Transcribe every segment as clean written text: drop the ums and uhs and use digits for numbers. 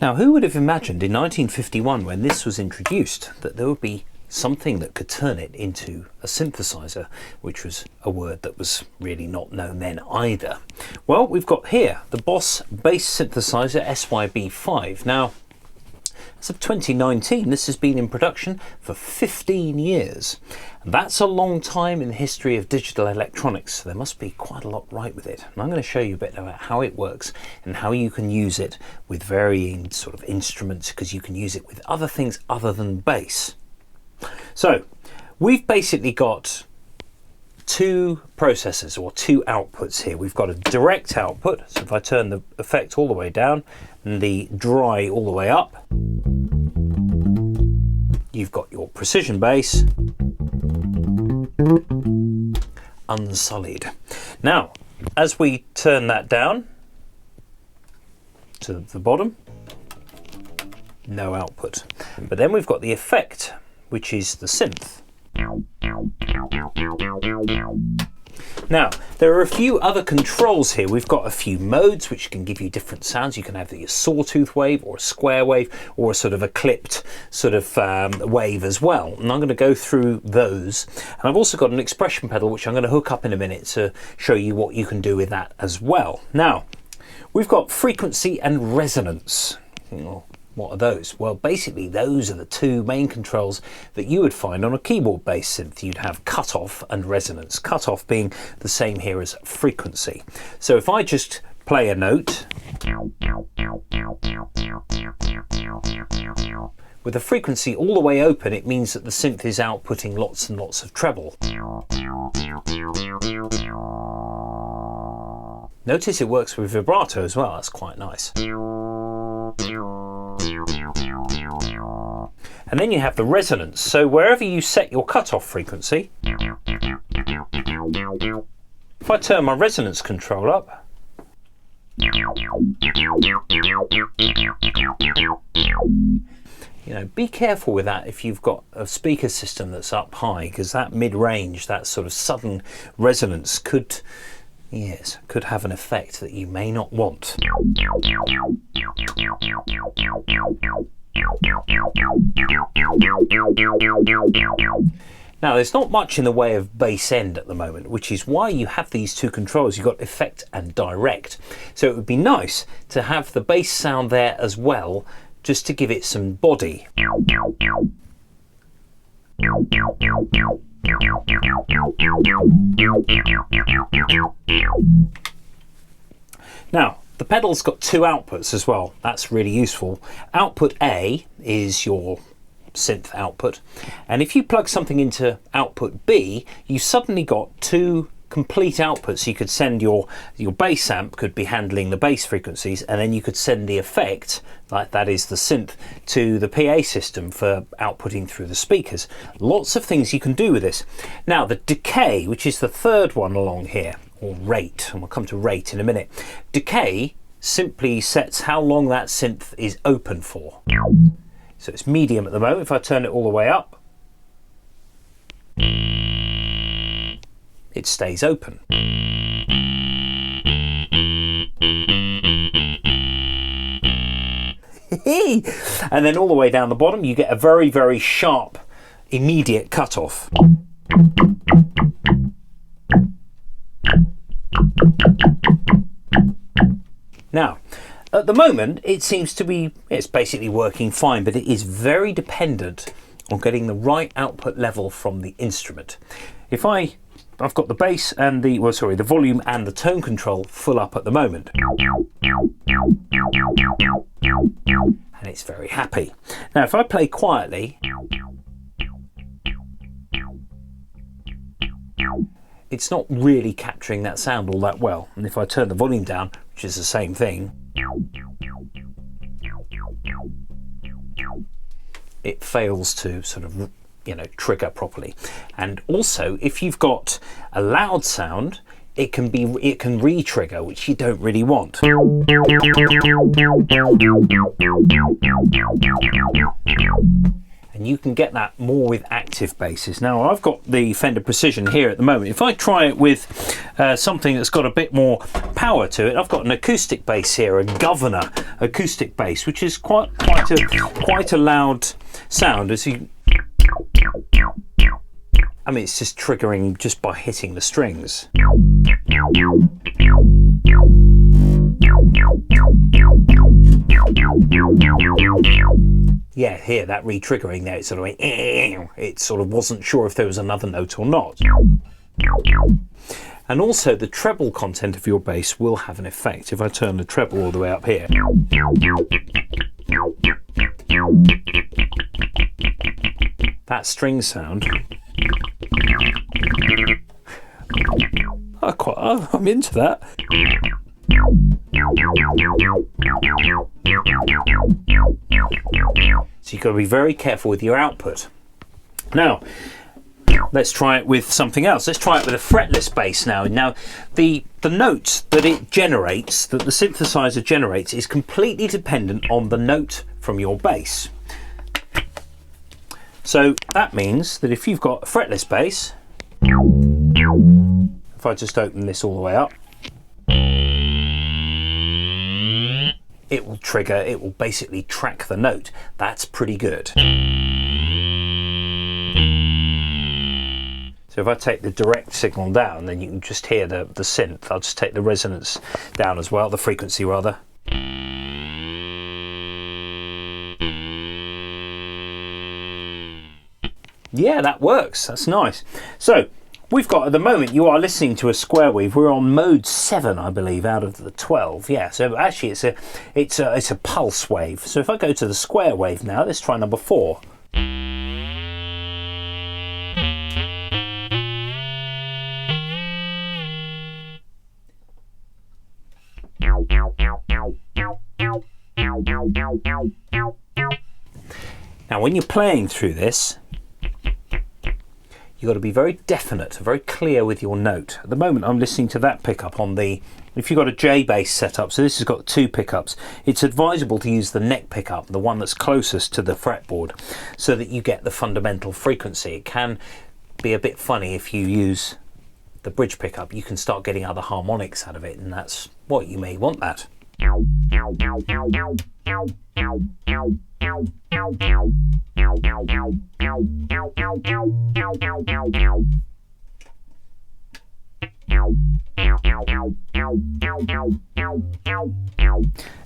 Now, who would have imagined in 1951, when this was introduced, that there would be something that could turn it into a synthesizer, which was a word that was really not known then either. Well, we've got here the Boss bass synthesizer SYB5. Now, as of 2019, this has been in production for 15 years. And that's a long time in the history of digital electronics, so there must be quite a lot right with it. And I'm going to show you a bit about how it works and how you can use it with varying sort of instruments, because you can use it with other things other than bass. So we've basically got two processors or two outputs here. We've got a direct output, so if I turn the effect all the way down and the dry all the way up, you've got your precision bass unsullied. Now, as we turn that down to the bottom, no output. But then we've got the effect, which is the synth. Now, there are a few other controls here. We've got a few modes which can give you different sounds. You can have a sawtooth wave or a square wave or a sort of a clipped sort of wave as well. And I'm going to go through those. And I've also got an expression pedal which I'm going to hook up in a minute to show you what you can do with that as well. Now, we've got frequency and resonance. What are those? Well, basically those are the two main controls that you would find on a keyboard-based synth. You'd have cutoff and resonance. Cutoff being the same here as frequency. So if I just play a note with the frequency all the way open, it means that the synth is outputting lots and lots of treble. Notice it works with vibrato as well. That's quite nice. And then you have the resonance. So wherever you set your cutoff frequency, if I turn my resonance control up, be careful with that if you've got a speaker system that's up high, because that mid-range, that sort of sudden resonance could have an effect that you may not want. Now, there's not much in the way of bass end at the moment, which is why you have these two controls. You've got effect and direct. So it would be nice to have the bass sound there as well, just to give it some body. Now, the pedal's got two outputs as well. That's really useful. Output A is your synth output, and if you plug something into output B, you suddenly got two complete outputs. You could send your bass amp could be handling the bass frequencies, and then you could send the effect, like that is the synth, to the PA system for outputting through the speakers. Lots of things you can do with this. Now, the decay, which is the third one along here, or rate, and we'll come to rate in a minute. Decay simply sets how long that synth is open for. So it's medium at the moment. If I turn it all the way up, it stays open. And then all the way down the bottom, you get a very, very sharp, immediate cutoff. Now, at the moment, it seems to be, it's basically working fine, but it is very dependent on getting the right output level from the instrument. If I've got the bass and the volume and the tone control full up at the moment, and it's very happy. Now, if I play quietly, it's not really capturing that sound all that well. And if I turn the volume down, which is the same thing, it fails to sort of, trigger properly. And also, if you've got a loud sound, it can re-trigger, which you don't really want. And you can get that more with active basses. Now I've got the Fender Precision here at the moment. If I try it with something that's got a bit more power to it, I've got an acoustic bass here, a Governor acoustic bass, which is quite a loud sound. As you, I mean, it's just triggering just by hitting the strings. Yeah, here, that re-triggering there, it sort of went, it sort of wasn't sure if there was another note or not. And also the treble content of your bass will have an effect. If I turn the treble all the way up here. That string sound. I'm into that. So you've got to be very careful with your output. Now, let's try it with something else. Let's try it with a fretless bass now. Now, the note that it generates, that the synthesizer generates, is completely dependent on the note from your bass. So that means that if you've got a fretless bass, if I just open this all the way up, it will trigger, it will basically track the note. That's pretty good. So if I take the direct signal down, then you can just hear the synth. I'll just take the resonance down as well, the frequency rather. Yeah, that works. That's nice. So we've got, at the moment, you are listening to a square wave. We're on mode 7, I believe, out of the 12. Yeah, so actually it's a pulse wave. So if I go to the square wave now, let's try number 4. Now when you're playing through this, you've got to be very definite, very clear with your note. At the moment I'm listening to that pickup on the, if you've got a J bass set up, so this has got 2 pickups, it's advisable to use the neck pickup, the one that's closest to the fretboard, so that you get the fundamental frequency. It can be a bit funny if you use the bridge pickup. You can start getting other harmonics out of it, and that's what you may want that.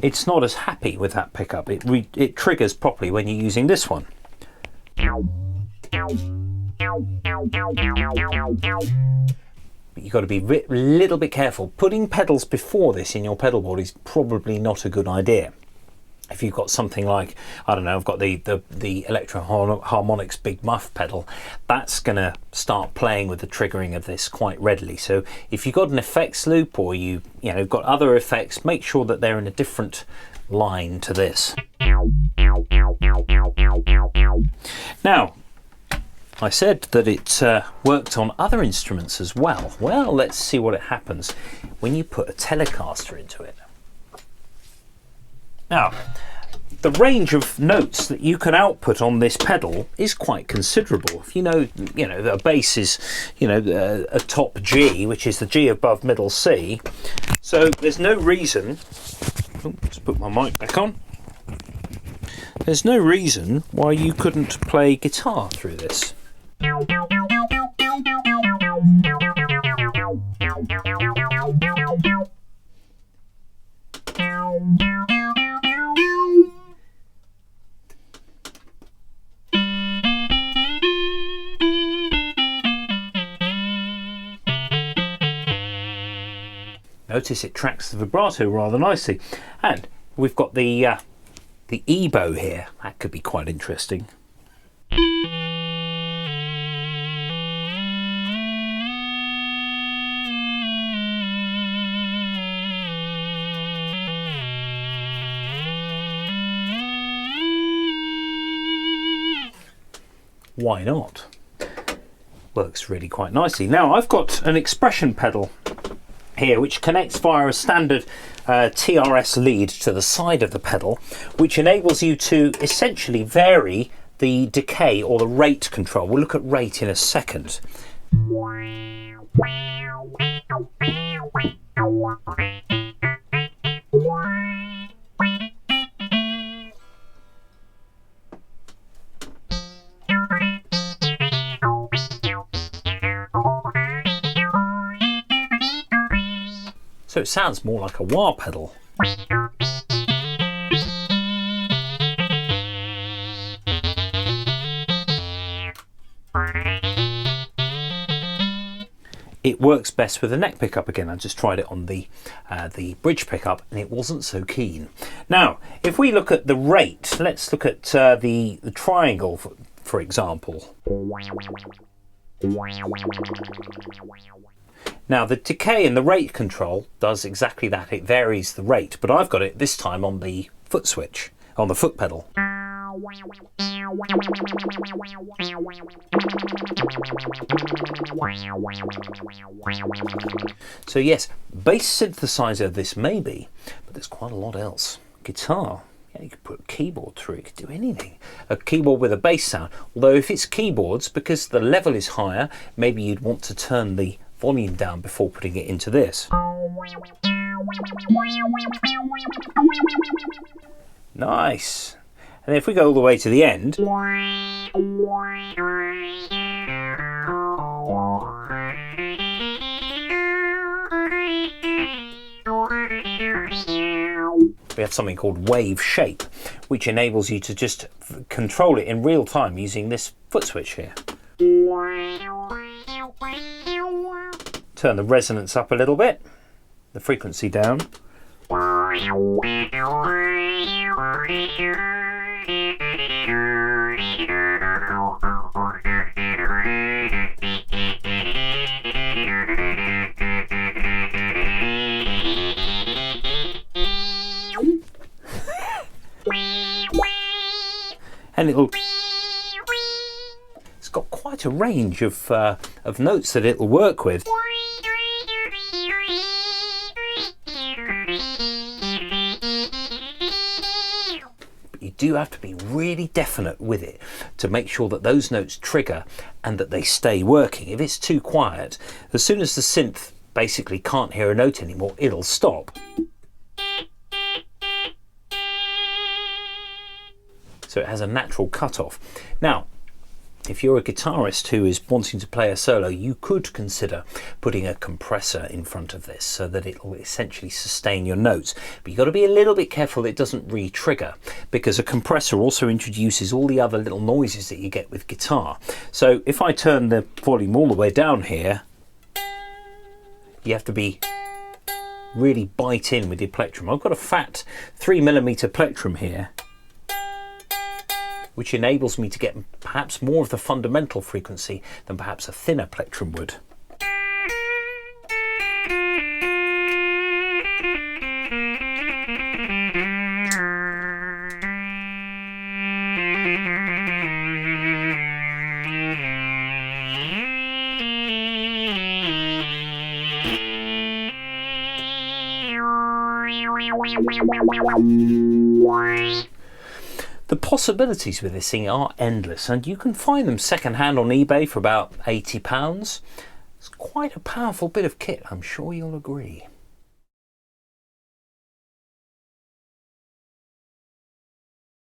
It's not as happy with that pickup. It triggers properly when you're using this one. But you've got to be a little bit careful. Putting pedals before this in your pedal board is probably not a good idea. If you've got something like, I don't know, I've got the Electro Harmonics Big Muff pedal, that's going to start playing with the triggering of this quite readily. So if you've got an effects loop, or you've got other effects, make sure that they're in a different line to this. Now, I said that it worked on other instruments as well. Well, let's see what it happens when you put a Telecaster into it. Now, the range of notes that you can output on this pedal is quite considerable. If you know a bass is, a top G, which is the G above middle C. So there's no reason. Let's put my mic back on. There's no reason why you couldn't play guitar through this. Notice it tracks the vibrato rather nicely, and we've got the EBow here. That could be quite interesting. Why not? Works really quite nicely. Now I've got an expression pedal here which connects via a standard TRS lead to the side of the pedal, which enables you to essentially vary the decay or the rate control. We'll look at rate in a second. So it sounds more like a wah pedal. It works best with the neck pickup again. I just tried it on the bridge pickup and it wasn't so keen. Now, if we look at the rate, let's look at the triangle, for example. Now, the decay and the rate control does exactly that. It varies the rate, but I've got it this time on the foot switch, on the foot pedal. So yes, bass synthesizer this may be, but there's quite a lot else. Guitar, yeah, you could put a keyboard through, you could do anything. A keyboard with a bass sound, although if it's keyboards, because the level is higher, maybe you'd want to turn the volume down before putting it into this. Nice. And if we go all the way to the end, we have something called Waveshape, which enables you to just control it in real time using this foot switch here. Turn the resonance up a little bit, the frequency down. And it's got quite a range of notes that it'll work with. But you do have to be really definite with it to make sure that those notes trigger and that they stay working. If it's too quiet, as soon as the synth basically can't hear a note anymore, it'll stop. So it has a natural cutoff. Now, if you're a guitarist who is wanting to play a solo, you could consider putting a compressor in front of this so that it will essentially sustain your notes. But you've got to be a little bit careful that it doesn't re-trigger, because a compressor also introduces all the other little noises that you get with guitar. So if I turn the volume all the way down here, you have to be really bite in with your plectrum. I've got a fat 3mm plectrum here, which enables me to get perhaps more of the fundamental frequency than perhaps a thinner plectrum would. The possibilities with this thing are endless, and you can find them second-hand on eBay for about £80. It's quite a powerful bit of kit, I'm sure you'll agree.